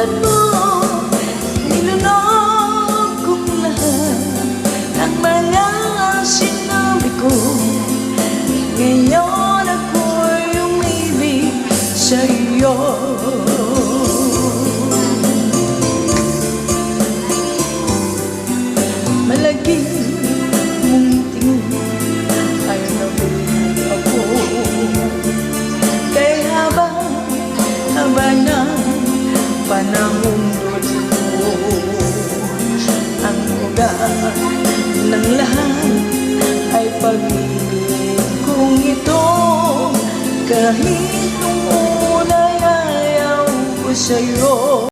Tulad mo, nilunod kong lahat ng mga sinabi ko. Ngayon ako'y umibig sa'yo. Malagi mong tingin ay nabulay ako. Kaya haba na panahong dulo, ang ugat ng lahat ay pag-ibig kong ito. Kahit nung una'y ayaw ko sa'yo.